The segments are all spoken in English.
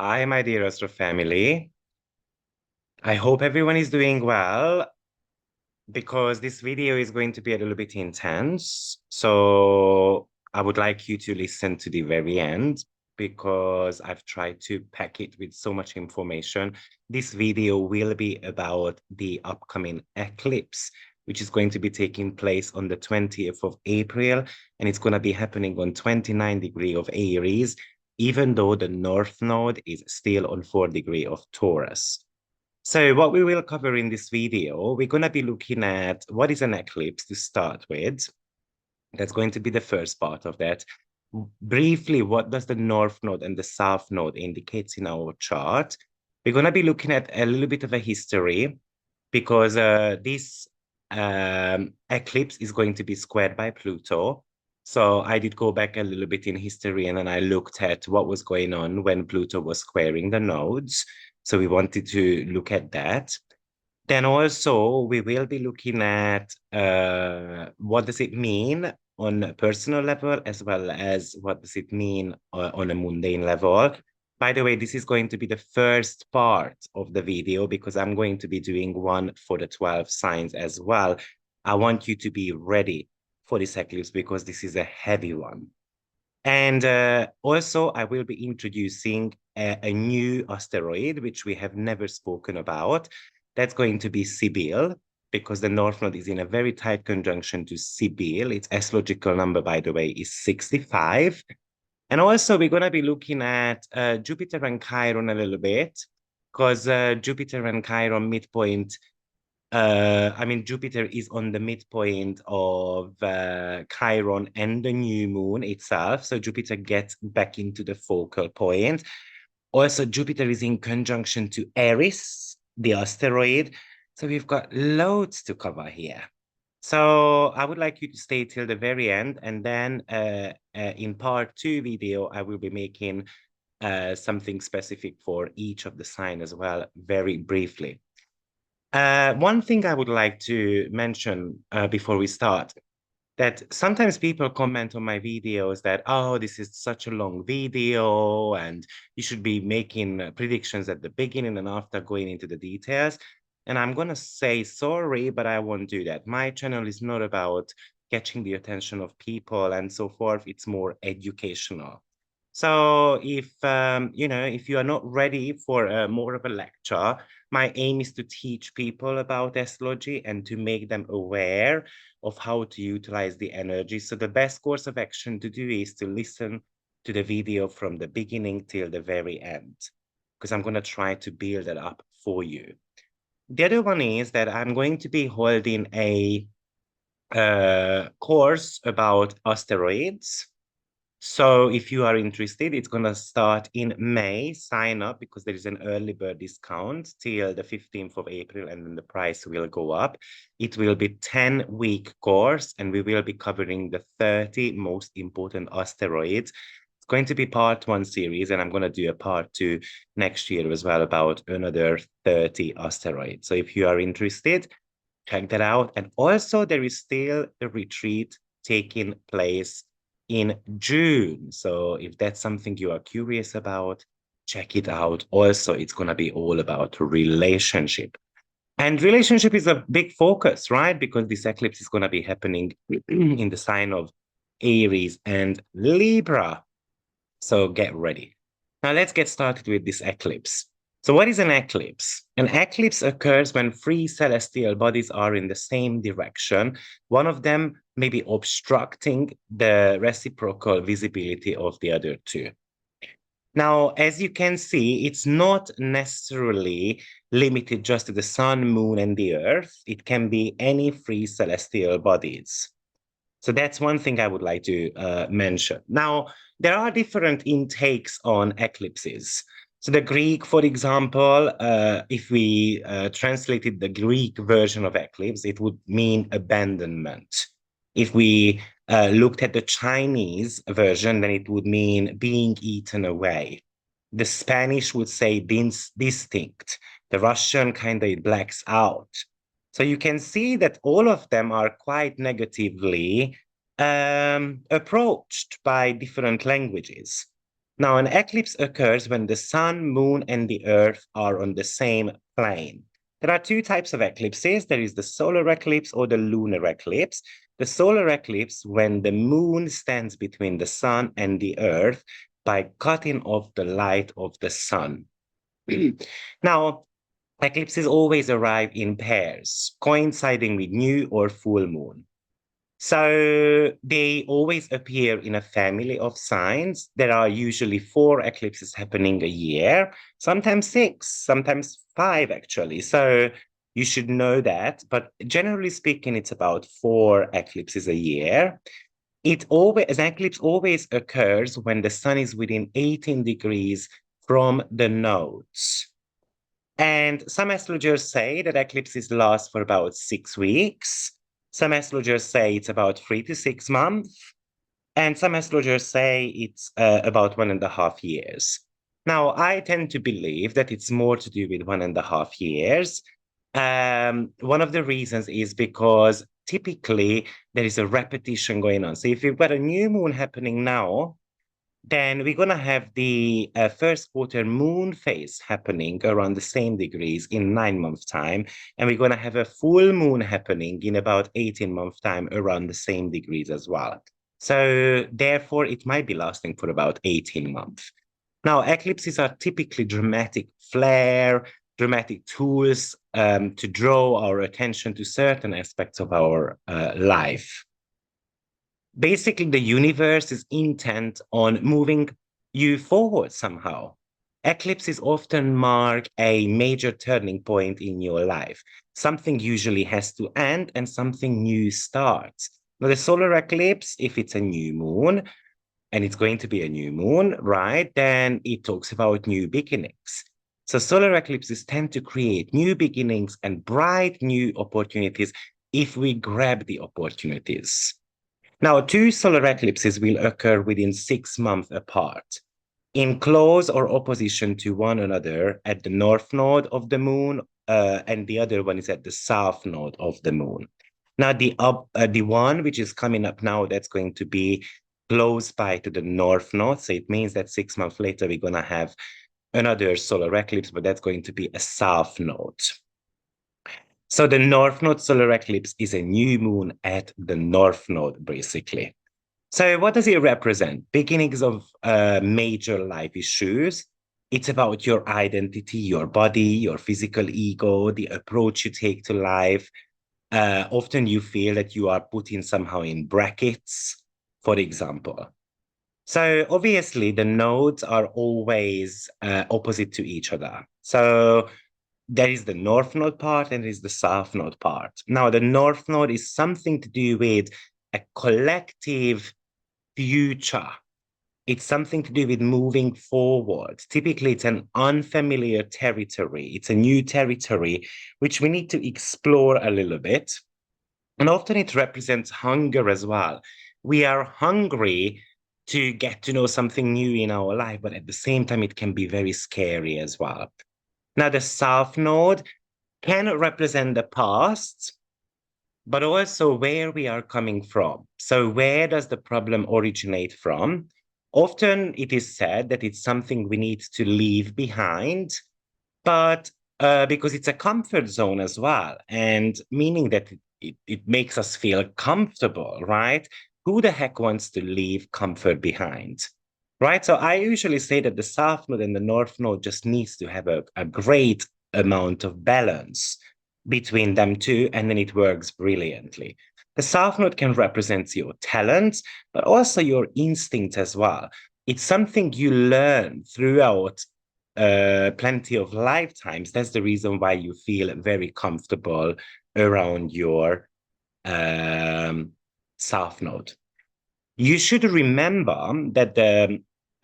Hi, my dear Astro family. I hope everyone is doing well because this video is going to be a little bit intense. So I would like you to listen to the very end because I've tried to pack it with so much information. This video will be about the upcoming eclipse, which is going to be taking place on the 20th of April, and it's going to be happening on 29 degree of Aries, even though the North Node is still on 4 degree of Taurus. So what we will cover in this video, we're going to be looking at what is an eclipse to start with. That's going to be the first part of that. Briefly, what does the North Node and the South Node indicates in our chart? We're going to be looking at a little bit of a history because this eclipse is going to be squared by Pluto. So I did go back a little bit in history and then I looked at what was going on when Pluto was squaring the nodes. So we wanted to look at that. Then also we will be looking at what does it mean on a personal level as well as what does it mean on a mundane level. By the way, this is going to be the first part of the video because I'm going to be doing one for the 12 signs as well. I want you to be ready for this eclipse because this is a heavy one. And also, I will be introducing a new asteroid, which we have never spoken about. That's going to be Sibyl, because the North Node is in a very tight conjunction to Sibyl. Its astrological number, by the way, is 65. And also, we're going to be looking at Jupiter and Chiron a little bit, because Jupiter and Chiron midpoint Jupiter is on the midpoint of Chiron and the new moon itself. So Jupiter gets back into the focal point. Also, Jupiter is in conjunction to Eris, the asteroid. So we've got loads to cover here. So I would like you to stay till the very end. And then in part 2 video, I will be making something specific for each of the sign as well, very briefly. One thing I would like to mention before we start, that sometimes people comment on my videos that, oh, this is such a long video and you should be making predictions at the beginning and after going into the details. And I'm going to say sorry, but I won't do that. My channel is not about catching the attention of people and so forth. It's more educational. So if if you are not ready for more of a lecture, my aim is to teach people about astrology and to make them aware of how to utilize the energy. So the best course of action to do is to listen to the video from the beginning till the very end, because I'm going to try to build it up for you. The other one is that I'm going to be holding a course about asteroids. So if you are interested, it's going to start in May. Sign up because there is an early bird discount till the 15th of April, and then the price will go up. It will be 10-week course, and we will be covering the 30 most important asteroids. It's going to be part 1 series, and I'm going to do a part 2 next year as well about another 30 asteroids. So if you are interested, check that out. And also there is still a retreat taking place in June. So if that's something you are curious about, check it out. Also, it's going to be all about relationship. And relationship is a big focus, right? Because this eclipse is going to be happening in the sign of Aries and Libra. So get ready. Now let's get started with this eclipse. So what is an eclipse? An eclipse occurs when 3 celestial bodies are in the same direction. One of them may be obstructing the reciprocal visibility of the other 2. Now, as you can see, it's not necessarily limited just to the sun, moon, and the earth. It can be any 3 celestial bodies. So that's one thing I would like to mention. Now, there are different intakes on eclipses. So the Greek, for example, if we translated the Greek version of eclipse, it would mean abandonment. If we looked at the Chinese version, then it would mean being eaten away. The Spanish would say distinct. The Russian kind of blacks out. So you can see that all of them are quite negatively approached by different languages. Now, an eclipse occurs when the sun, moon, and the earth are on the same plane. There are two types of eclipses. There is the solar eclipse or the lunar eclipse. The solar eclipse, when the moon stands between the sun and the earth by cutting off the light of the sun. Now, eclipses always arrive in pairs, coinciding with new or full moon. So they always appear in a family of signs. There are usually 4 eclipses happening a year, sometimes 6, sometimes 5, actually. So you should know that. But generally speaking, it's about 4 eclipses a year. An eclipse always occurs when the sun is within 18 degrees from the nodes. And some astrologers say that eclipses last for about 6 weeks. Some astrologers say it's about 3 to 6 months. And some astrologers say it's about 1.5 years. Now, I tend to believe that it's more to do with 1.5 years. One of the reasons is because typically there is a repetition going on. So if you've got a new moon happening now, then we're going to have the first quarter moon phase happening around the same degrees in 9 months' time. And we're going to have a full moon happening in about 18 months' time around the same degrees as well. So therefore, it might be lasting for about 18 months. Now, eclipses are typically dramatic flare, dramatic tools to draw our attention to certain aspects of our life. Basically, the universe is intent on moving you forward somehow. Eclipses often mark a major turning point in your life. Something usually has to end and something new starts. Now, the solar eclipse, if it's a new moon, and it's going to be a new moon, right? Then it talks about new beginnings. So solar eclipses tend to create new beginnings and bright new opportunities if we grab the opportunities. Now, 2 solar eclipses will occur within 6 months apart, in close or opposition to one another at the north node of the moon, and the other one is at the south node of the moon. Now, the one which is coming up now, that's going to be close by to the north node. So it means that 6 months later, we're going to have another solar eclipse, but that's going to be a south node. So the north node solar eclipse is a new moon at the north node, basically. So what does it represent? Beginnings of major life issues. It's about your identity, your body, your physical ego, the approach you take to life. Often you feel that you are put in somehow in brackets, for example. So obviously the nodes are always opposite to each other. So there is the north node part and there is the south node part. Now, the north node is something to do with a collective future. It's something to do with moving forward. Typically, it's an unfamiliar territory. It's a new territory, which we need to explore a little bit. And often it represents hunger as well. We are hungry to get to know something new in our life, but at the same time, it can be very scary as well. Now, the South Node can represent the past, but also where we are coming from. So where does the problem originate from? Often it is said that it's something we need to leave behind, but because it's a comfort zone as well, and meaning that it makes us feel comfortable, right? Who the heck wants to leave comfort behind? Right. So I usually say that the South Node and the North Node just needs to have a great amount of balance between them two, and then it works brilliantly. The South Node can represent your talents, but also your instinct as well. It's something you learn throughout plenty of lifetimes. That's the reason why you feel very comfortable around your South Node. You should remember that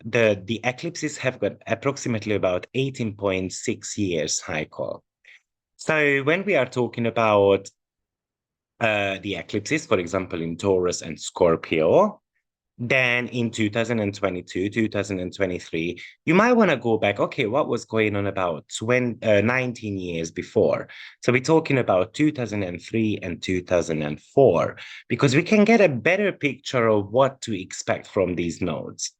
the eclipses have got approximately about 18.6 years cycle. So when we are talking about the eclipses, for example, in Taurus and Scorpio, then in 2022, 2023, you might want to go back, okay, what was going on about 19 years before? So we're talking about 2003 and 2004, because we can get a better picture of what to expect from these nodes.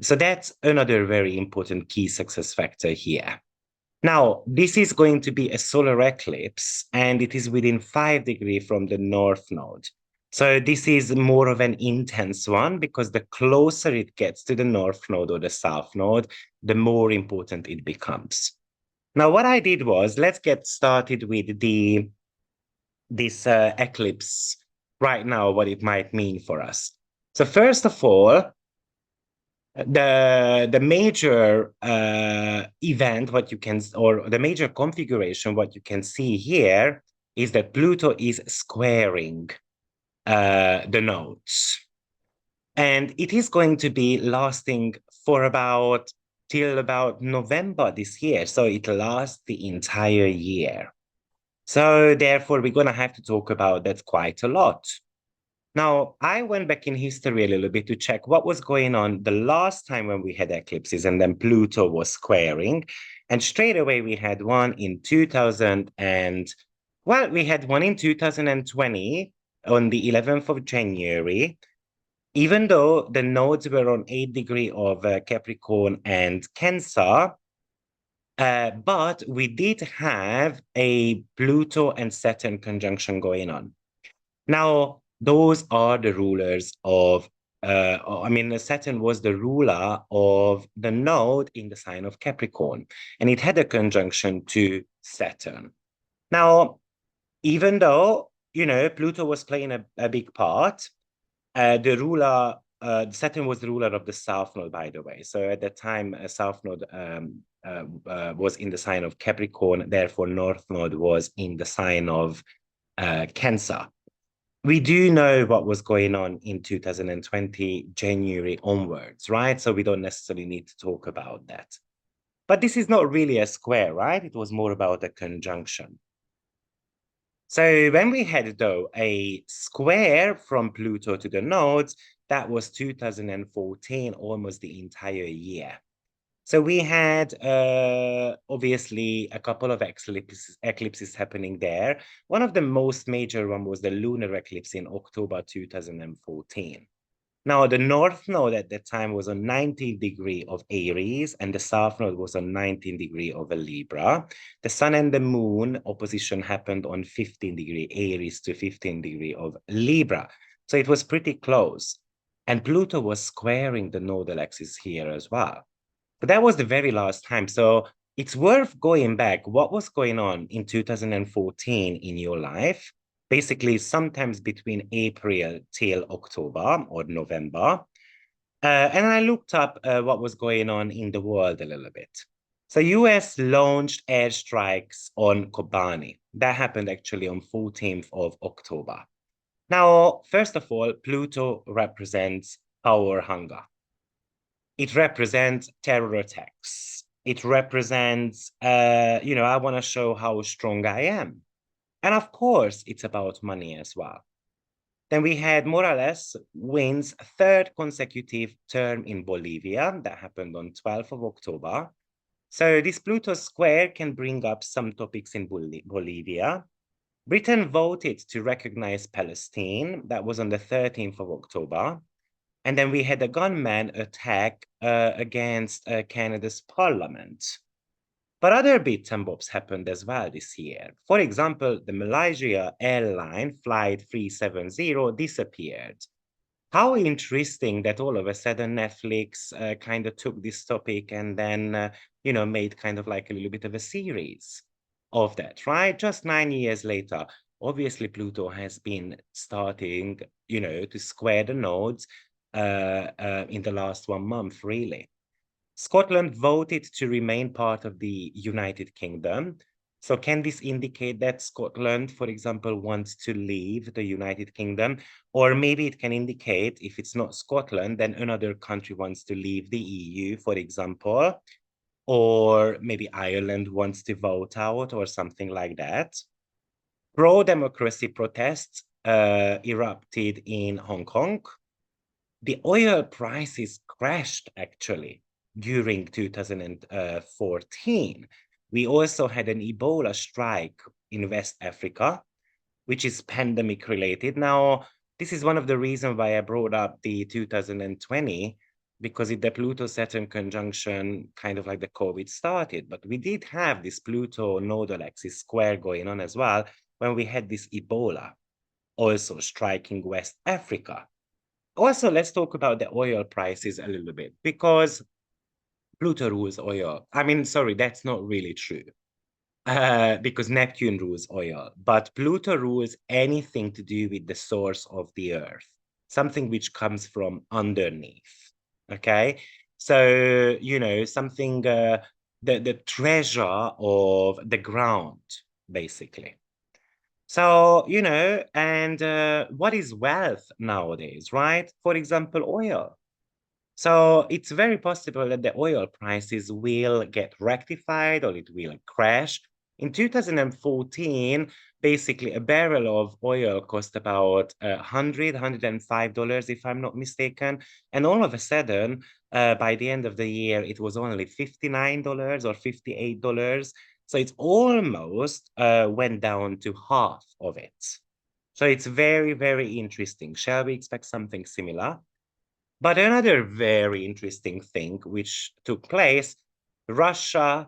So that's another very important key success factor here. Now, this is going to be a solar eclipse, and it is within 5 degrees from the North Node. So this is more of an intense one because the closer it gets to the North Node or the South Node, the more important it becomes. Now, what I did was, let's get started with this eclipse right now, what it might mean for us. So first of all, the major event, what you can, or the major configuration, what you can see here is that Pluto is squaring the nodes. And it is going to be lasting for about till about November this year. So it lasts the entire year. So therefore, we're going to have to talk about that quite a lot. Now, I went back in history a little bit to check what was going on the last time when we had eclipses and then Pluto was squaring. And straight away, we had one in 2000 and, well, we had one in 2020 on the 11th of January. Even though the nodes were on 8 degrees of Capricorn and Cancer, but we did have a Pluto and Saturn conjunction going on. Now, those are the rulers of, Saturn was the ruler of the node in the sign of Capricorn, and it had a conjunction to Saturn. Now, even though, Pluto was playing a big part, Saturn was the ruler of the South Node, by the way. So at that time, South Node was in the sign of Capricorn, therefore North Node was in the sign of Cancer. We do know what was going on in 2020, January onwards, right? So we don't necessarily need to talk about that. But this is not really a square, right? It was more about a conjunction. So when we had, though, a square from Pluto to the nodes, that was 2014, almost the entire year. So we had obviously a couple of eclipses happening there. One of the most major one was the lunar eclipse in October 2014. Now, the North Node at that time was on 19 degree of Aries, and the South Node was on 19 degree of a Libra. The Sun and the Moon opposition happened on 15 degree Aries to 15 degree of Libra. So it was pretty close. And Pluto was squaring the nodal axis here as well. But that was the very last time. So it's worth going back. What was going on in 2014 in your life? Basically, sometimes between April till October or November. And I looked up what was going on in the world a little bit. So US launched airstrikes on Kobani. That happened actually on 14th of October. Now, first of all, Pluto represents power hunger. It represents terror attacks. It represents, I want to show how strong I am. And of course, it's about money as well. Then we had Morales wins third consecutive term in Bolivia. That happened on 12th of October. So this Pluto square can bring up some topics in Bolivia. Britain voted to recognize Palestine. That was on the 13th of October. And then we had a gunman attack against Canada's parliament. But other bits and bobs happened as well this year. For example, the Malaysia airline flight 370 disappeared. How interesting that all of a sudden Netflix kind of took this topic and then, made kind of like a little bit of a series of that, right? Just 9 years later, obviously Pluto has been starting, to square the nodes in the last 1 month, really. Scotland voted to remain part of the United Kingdom. So can this indicate that Scotland, for example, wants to leave the United Kingdom? Or maybe it can indicate if it's not Scotland, then another country wants to leave the EU, for example. Or maybe Ireland wants to vote out or something like that. Pro-democracy protests erupted in Hong Kong. The oil prices crashed actually during 2014. We also had an Ebola strike in West Africa, which is pandemic related. Now, this is one of the reasons why I brought up the 2020 because the Pluto-Saturn conjunction, kind of like the COVID started, but we did have this Pluto nodal axis square going on as well when we had this Ebola also striking West Africa. Also, let's talk about the oil prices a little bit, because Pluto rules oil. I mean, sorry, that's not really true. Because Neptune rules oil, but Pluto rules anything to do with the source of the earth, something which comes from underneath. Okay, so something, the treasure of the ground, basically. So and what is wealth nowadays, right? For example, oil. So it's very possible that the oil prices will get rectified or it will crash. In 2014, basically a barrel of oil cost about $105, if I'm not mistaken. And all of a sudden, by the end of the year, it was only $59 or $58. So it's almost went down to half of it. So it's very, very interesting. Shall we expect something similar? But another very interesting thing which took place, Russia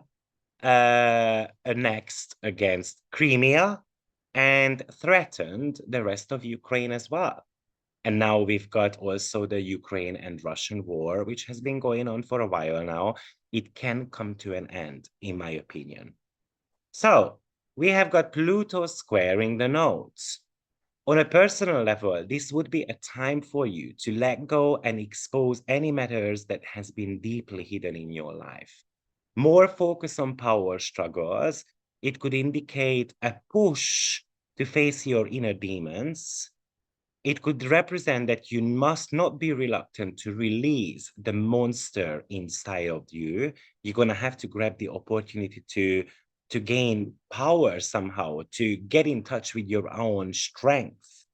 annexed against Crimea and threatened the rest of Ukraine as well. And now we've got also the Ukraine and Russian war, which has been going on for a while now. It can come to an end, in my opinion. So we have got Pluto squaring the nodes. On a personal level, this would be a time for you to let go and expose any matters that has been deeply hidden in your life. More focus on power struggles. It could indicate a push to face your inner demons. It could represent that you must not be reluctant to release the monster inside of you. You're going to have to grab the opportunity to gain power somehow, to get in touch with your own strength.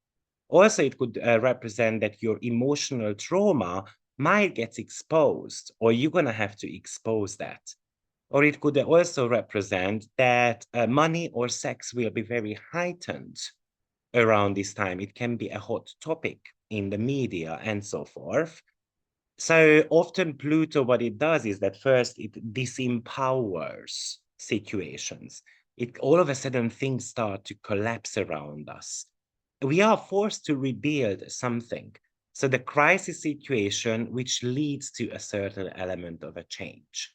Also, it could represent that your emotional trauma might get exposed, or you're going to have to expose that. Or it could also represent that money or sex will be very heightened around this time. It can be a hot topic in the media and so forth. So often Pluto, what it does is that first it disempowers situations. It all of a sudden things start to collapse around us. We are forced to rebuild something. So the crisis situation, which leads to a certain element of a change.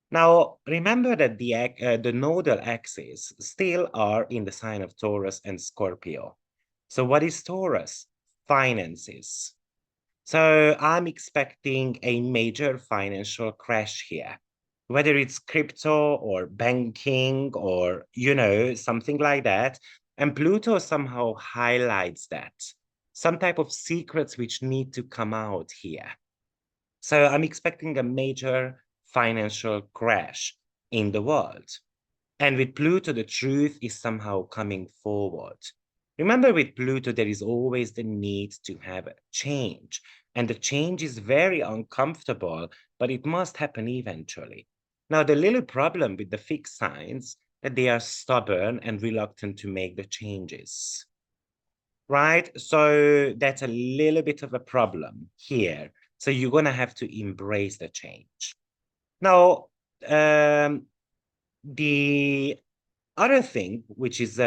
Now, remember that the nodal axes still are in the sign of Taurus and Scorpio. So what is Taurus? Finances. So I'm expecting a major financial crash here, whether it's crypto or banking or, something like that. And Pluto somehow highlights that. Some type of secrets which need to come out here. So I'm expecting a major financial crash in the world. And with Pluto, the truth is somehow coming forward. Remember, with Pluto, there is always the need to have a change. And the change is very uncomfortable, but it must happen eventually. Now, the little problem with the fixed signs that they are stubborn and reluctant to make the changes. Right? So that's a little bit of a problem here. So you're going to have to embrace the change. Now, the other thing, which is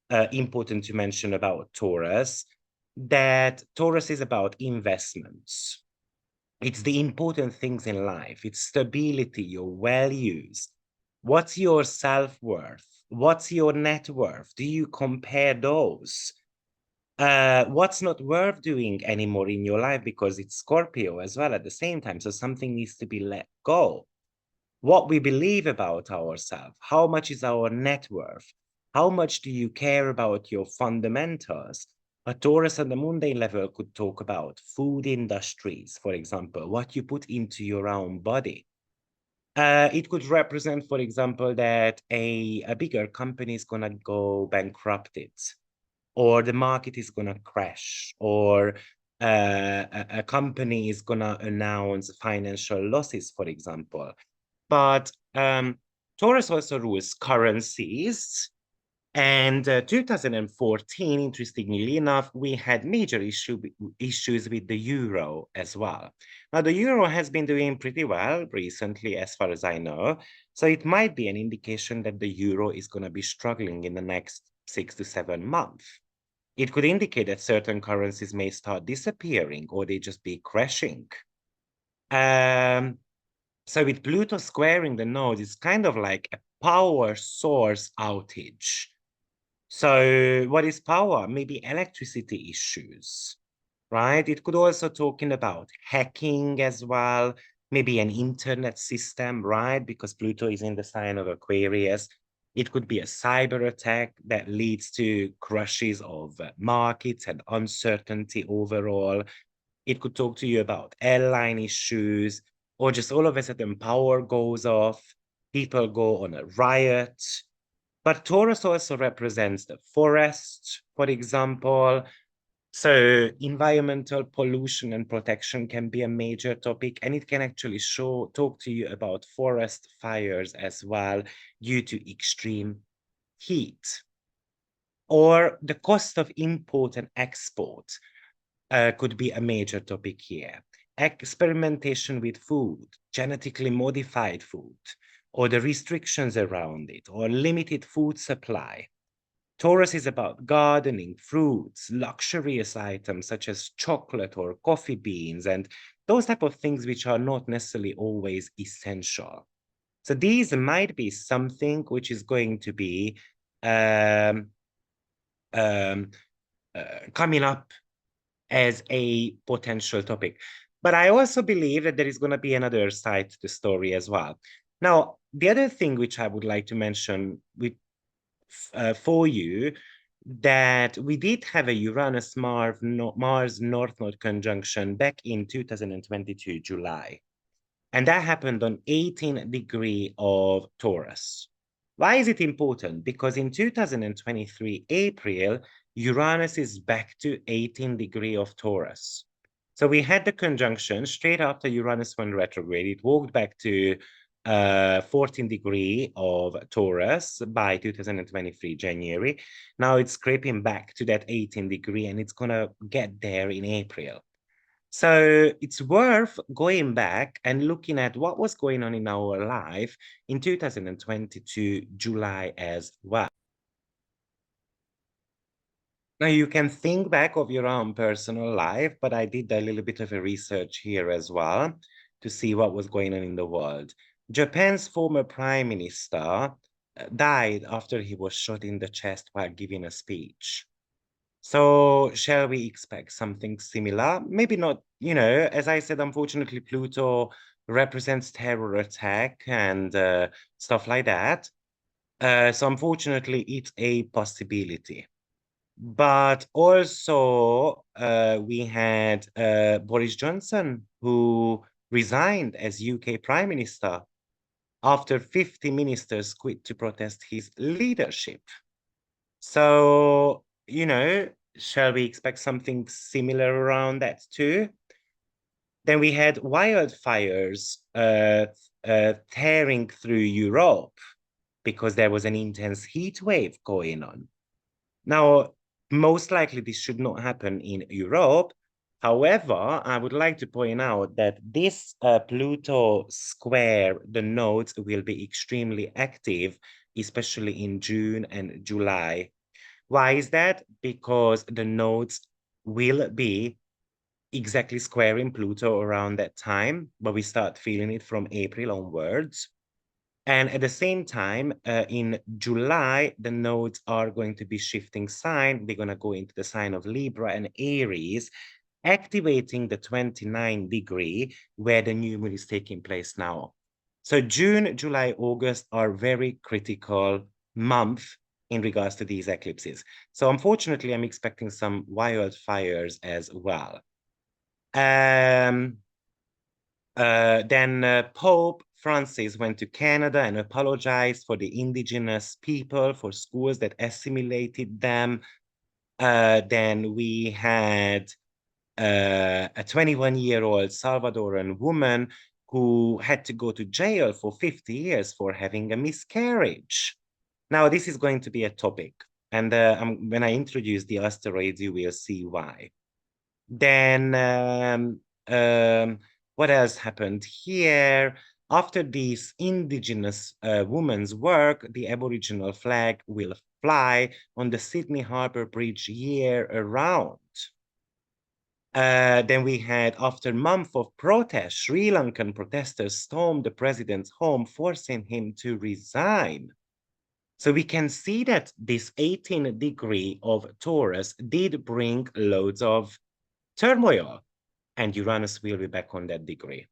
important to mention about Taurus, that Taurus is about investments. It's the important things in life. It's stability, your values. What's your self-worth? What's your net worth? Do you compare those? What's not worth doing anymore in your life, because it's Scorpio as well at the same time. So something needs to be let go. What we believe about ourselves, how much is our net worth? How much do you care about your fundamentals? A Taurus on the mundane level could talk about food industries, for example, what you put into your own body. It could represent, for example, that a bigger company is going to go bankrupted, or the market is going to crash, or a company is going to announce financial losses, for example. But Taurus also rules currencies And 2014, interestingly enough, we had major issues with the euro as well. Now, the euro has been doing pretty well recently, as far as I know. So it might be an indication that the euro is going to be struggling in the next 6 to 7 months. It could indicate that certain currencies may start disappearing or they just be crashing. Um, so with Pluto squaring the node, it's kind of like a power source outage. So what is power? Maybe electricity issues, right? It could also talking about hacking as well, maybe an internet system, right? Because Pluto is in the sign of Aquarius. It could be a cyber attack that leads to crashes of markets and uncertainty overall. It could talk to you about airline issues, or just all of a sudden power goes off, people go on a riot. But Taurus also represents the forest, for example. So environmental pollution and protection can be a major topic, and it can actually talk to you about forest fires as well due to extreme heat. Or the cost of import and export could be a major topic here. Experimentation with food, genetically modified food, or the restrictions around it, or limited food supply. Taurus is about gardening, fruits, luxurious items such as chocolate or coffee beans, and those type of things which are not necessarily always essential. So these might be something which is going to be um, um, coming up as a potential topic. But I also believe that there is going to be another side to the story as well. Now, the other thing which I would like to mention for you, that we did have a Uranus-Mars North Node conjunction back in 2022 July. And that happened on 18 degree of Taurus. Why is it important? Because in 2023 April, Uranus is back to 18 degree of Taurus. So we had the conjunction straight after Uranus went retrograde. It walked back to 14 degree of Taurus by 2023 January. Now it's scraping back to that 18 degree and it's going to get there in April. So it's worth going back and looking at what was going on in our life in 2022 July as well. Now you can think back of your own personal life, but I did a little bit of a research here as well to see what was going on in the world. Japan's former prime minister died after he was shot in the chest while giving a speech. So shall we expect something similar? Maybe not, as I said, unfortunately, Pluto represents terror attack and stuff like that. So unfortunately, it's a possibility. But also, we had Boris Johnson, who resigned as UK Prime Minister after 50 ministers quit to protest his leadership. So, shall we expect something similar around that too? Then we had wildfires tearing through Europe because there was an intense heat wave going on. Now, most likely this should not happen in Europe. However, I would like to point out that this Pluto square, the nodes will be extremely active, especially in June and July. Why is that? Because the nodes will be exactly squaring Pluto around that time, but we start feeling it from April onwards. And at the same time, in July, the nodes are going to be shifting sign. They're going to go into the sign of Libra and Aries, activating the 29 degree where the new moon is taking place now. So June, July, August are very critical months in regards to these eclipses. So unfortunately, I'm expecting some wildfires as well. Then Pope Francis went to Canada and apologized for the indigenous people, for schools that assimilated them. Then we had a 21-year-old Salvadoran woman who had to go to jail for 50 years for having a miscarriage. Now, this is going to be a topic. And when I introduce the asteroids, you will see why. Then, what else happened here? After this Indigenous women's work, the Aboriginal flag will fly on the Sydney Harbour Bridge year around. Then we had, after a month of protest, Sri Lankan protesters stormed the president's home, forcing him to resign. So we can see that this 18 degree of Taurus did bring loads of turmoil, and Uranus will be back on that degree.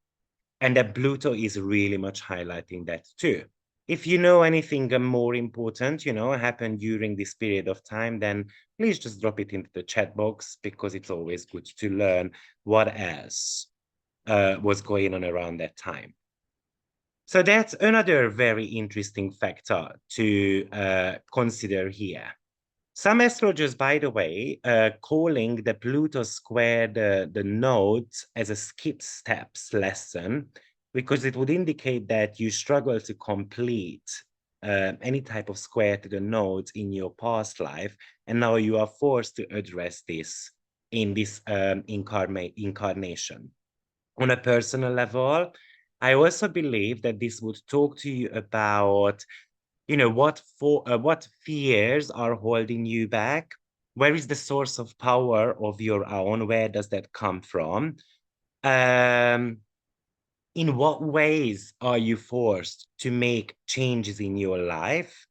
And that Pluto is really much highlighting that too. If you know anything more important, happened during this period of time, then please just drop it into the chat box, because it's always good to learn what else was going on around that time. So that's another very interesting factor to consider here. Some astrologers, by the way, calling the Pluto Square the nodes as a skip steps lesson, because it would indicate that you struggle to complete any type of square to the nodes in your past life, and now you are forced to address this in this incarnation. On a personal level, I also believe that this would talk to you about what fears are holding you back. Where is the source of power of your own? Where does that come from? um in what ways are you forced to make changes in your life?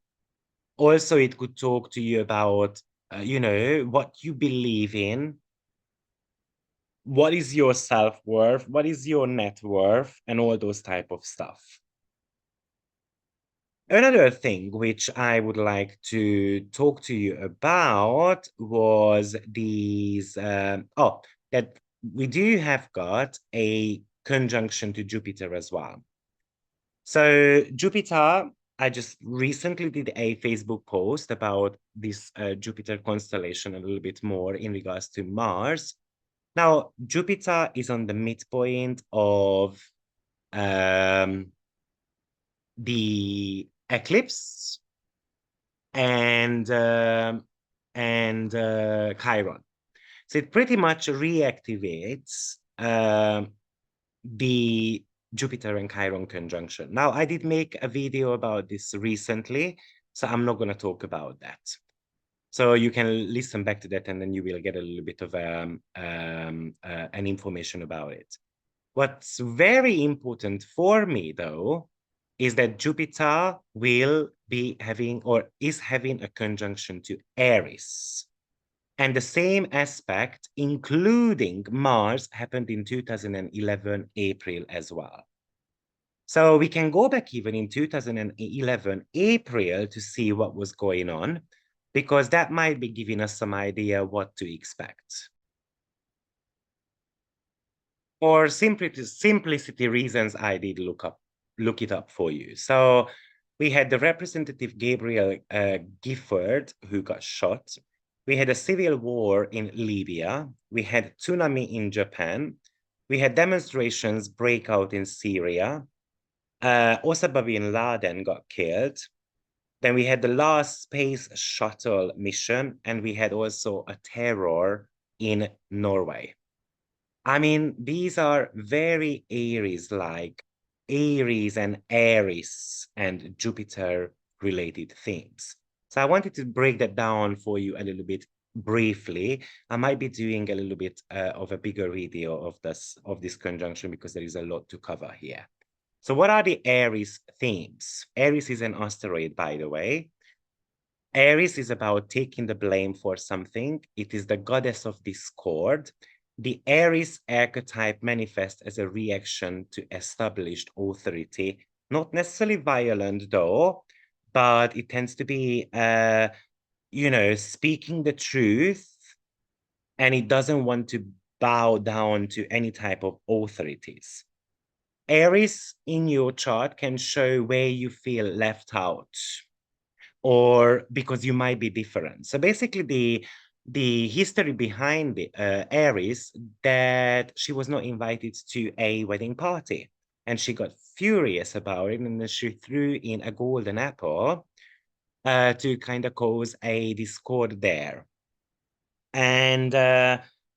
Also, it could talk to you about what you believe in, what is your self-worth, what is your net worth, and all those type of stuff. Another thing which I would like to talk to you about was that we do have got a conjunction to Jupiter as well. So Jupiter, I just recently did a Facebook post about this Jupiter constellation a little bit more in regards to Mars. Now, Jupiter is on the midpoint of the eclipse and Chiron. So it pretty much reactivates the Jupiter and Chiron conjunction. Now, I did make a video about this recently, so I'm not going to talk about that. So you can listen back to that, and then you will get a little bit of an information about it. What's very important for me, though, is that Jupiter will be having or is having a conjunction to Aries. And the same aspect, including Mars, happened in 2011 April as well. So we can go back even in 2011 April to see what was going on, because that might be giving us some idea what to expect. For simplicity reasons, I did look it up for you. So we had the representative Gabriel Gifford, who got shot. We had a civil war in Libya. We had tsunami in Japan. We had demonstrations break out in Syria. Osama bin Laden got killed. Then we had the last space shuttle mission, and we had also a terror in Norway. I mean, these are very Aries-like, Aries and Aries and Jupiter related themes. So I wanted to break that down for you a little bit briefly. I might be doing a little bit of a bigger video of this conjunction, because there is a lot to cover here. So what are the Aries themes? Aries is an asteroid, by the way. Aries is about taking the blame for something. It is the goddess of discord. The Aries archetype manifests as a reaction to established authority, not necessarily violent though, but it tends to be, speaking the truth, and it doesn't want to bow down to any type of authorities. Aries in your chart can show where you feel left out, or because you might be different. So basically, the history behind the Aries, that she was not invited to a wedding party, and she got furious about it, and then she threw in a golden apple to kind of cause a discord there. And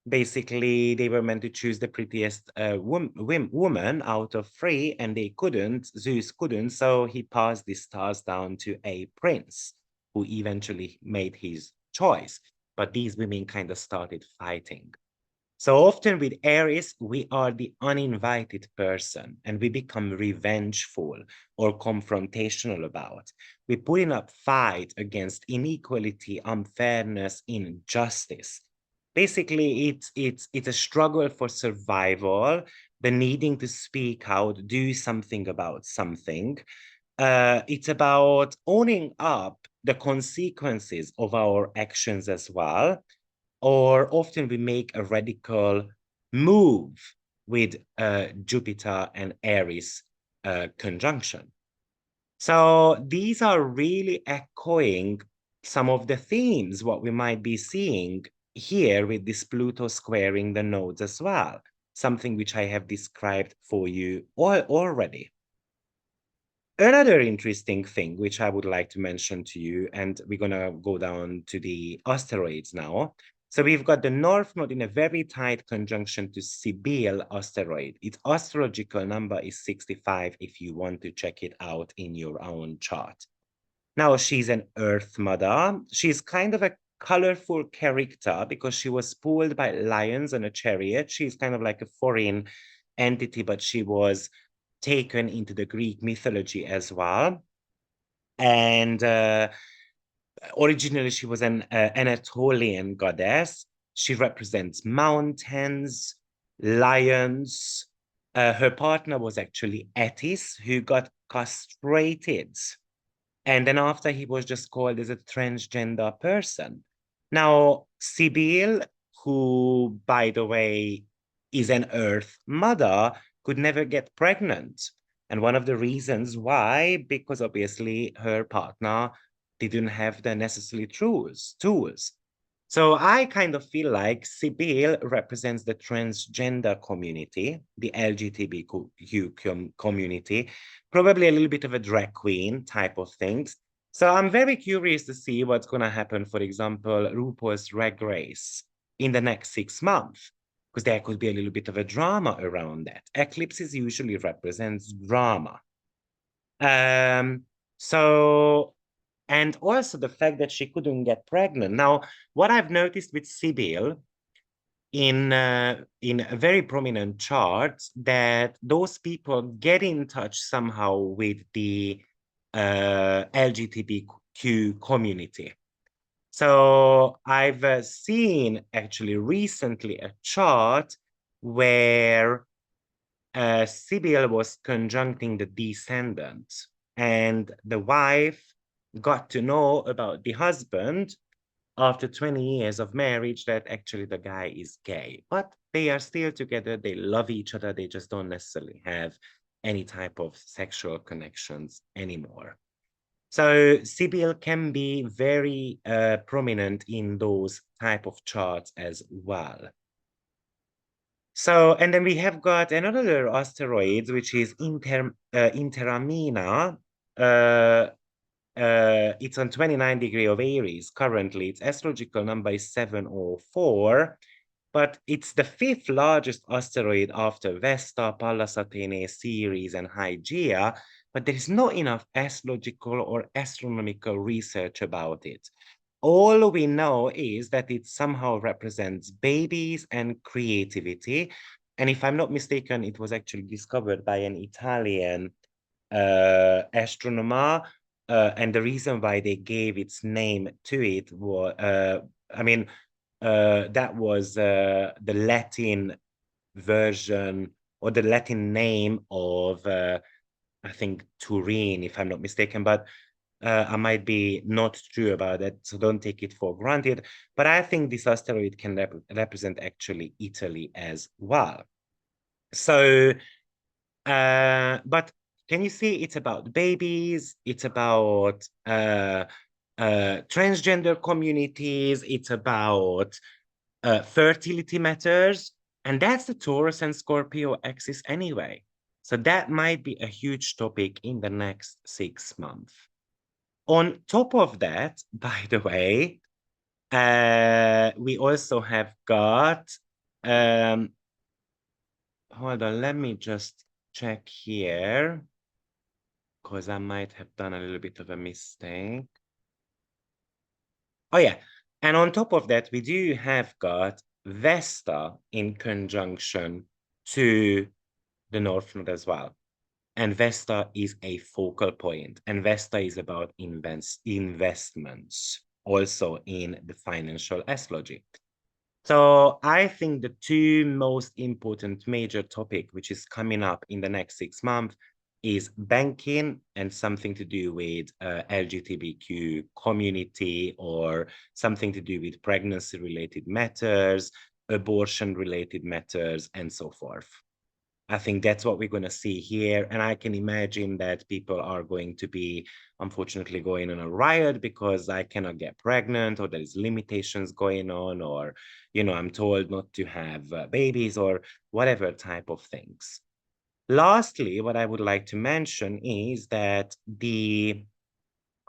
basically, they were meant to choose the prettiest woman out of three, and they couldn't. Zeus couldn't, so he passed the stars down to a prince, who eventually made his choice. But these women kind of started fighting. So often with Aries, we are the uninvited person and we become revengeful or confrontational about. We put in a fight against inequality, unfairness, injustice. Basically, it's a struggle for survival, the needing to speak out, do something about something. It's about owning up the consequences of our actions as well, or often we make a radical move with Jupiter and Aries conjunction. So these are really echoing some of the themes, what we might be seeing here with this Pluto squaring the nodes as well, something which I have described for you already. Another interesting thing which I would like to mention to you, and we're going to go down to the asteroids now. So we've got the North Node in a very tight conjunction to Cybele asteroid. Its astrological number is 65 if you want to check it out in your own chart. Now, she's an Earth mother. She's kind of a colorful character because she was pulled by lions on a chariot. She's kind of like a foreign entity, but she was taken into the Greek mythology as well. And originally, she was an Anatolian goddess. She represents mountains, lions. Her partner was actually Attis, who got castrated. And then after, he was just called as a transgender person. Now, Cybele, who, by the way, is an Earth mother, could never get pregnant. And one of the reasons why, because obviously her partner didn't have the necessary tools. So I kind of feel like Cybele represents the transgender community, the LGBTQ community, probably a little bit of a drag queen type of things. So I'm very curious to see what's going to happen, for example, RuPaul's Drag Race in the next 6 months, because there could be a little bit of a drama around that. Eclipses usually represents drama. Um, so, and also the fact that she couldn't get pregnant. Now, what I've noticed with Cybele in a very prominent charts, that those people get in touch somehow with the LGBTQ community. So I've seen actually recently a chart where Sibyl was conjuncting the descendant, and the wife got to know about the husband after 20 years of marriage that actually the guy is gay, but they are still together. They love each other. They just don't necessarily have any type of sexual connections anymore. So Sibyl can be very prominent in those type of charts as well. So, and then we have got another asteroid, which is Intertiramina. It's on 29 degree of Aries currently. Its astrological number is 704, but it's the fifth largest asteroid after Vesta, Pallas Athene, Ceres, and Hygeia, but there is not enough astrological or astronomical research about it. All we know is that it somehow represents babies and creativity. And if I'm not mistaken, it was actually discovered by an Italian astronomer. And the reason why they gave its name to it was, that was the Latin version or the Latin name of, I think, Turin, if I'm not mistaken. But I might be not true about it, so don't take it for granted. But I think this asteroid can represent actually Italy as well. So, but can you see it's about babies, it's about transgender communities, it's about fertility matters, and that's the Taurus and Scorpio axis anyway. So that might be a huge topic in the next 6 months. On top of that, by the way, we also have got, hold on, let me just check here, because I might have done a little bit of a mistake. Oh yeah, and on top of that, we do have got Vesta in conjunction to the North Node as well. And Vesta is a focal point, and Vesta is about investments, also in the financial astrology. So I think the two most important major topic, which is coming up in the next 6 months, is banking and something to do with LGBTQ community, or something to do with pregnancy-related matters, abortion-related matters, and so forth. I think that's what we're going to see here. And I can imagine that people are going to be, unfortunately, going on a riot because I cannot get pregnant, or there is limitations going on, or, I'm told not to have babies, or whatever type of things. Lastly, what I would like to mention is that there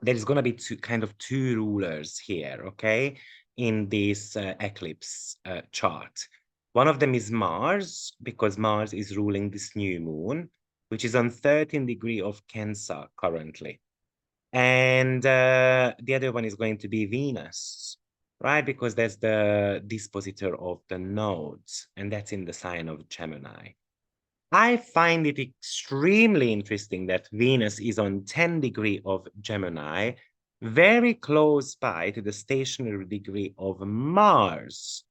is going to be two rulers here, okay, in this eclipse chart. One of them is Mars, because Mars is ruling this new moon, which is on 13 degree of Cancer currently. And the other one is going to be Venus, right? Because that's the dispositor of the nodes, and that's in the sign of Gemini. I find it extremely interesting that Venus is on 10 degree of Gemini, very close by to the stationary degree of Mars,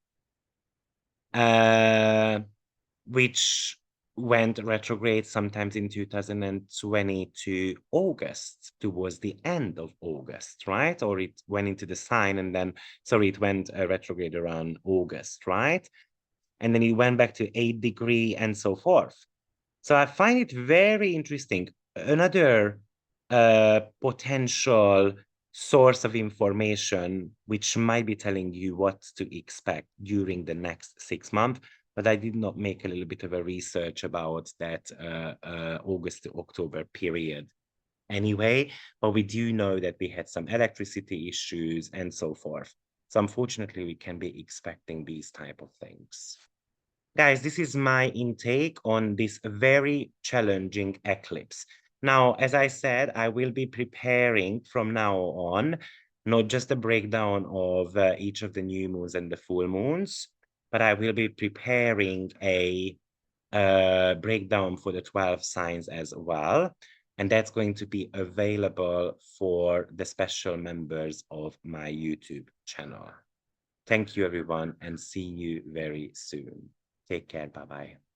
which went retrograde sometimes in 2022 August, towards the end of August, right? Or it went into the sign and then, sorry, it went retrograde around August, right? And then it went back to 8 degree and so forth. So I find it very interesting. Another potential source of information which might be telling you what to expect during the next 6 months, but I did not make a little bit of a research about that August to October period anyway, but we do know that we had some electricity issues and so forth. So unfortunately, we can be expecting these type of things. Guys, this is my intake on this very challenging eclipse. Now, as I said, I will be preparing from now on, not just a breakdown of each of the new moons and the full moons, but I will be preparing a breakdown for the 12 signs as well. And that's going to be available for the special members of my YouTube channel. Thank you, everyone, and see you very soon. Take care. Bye-bye.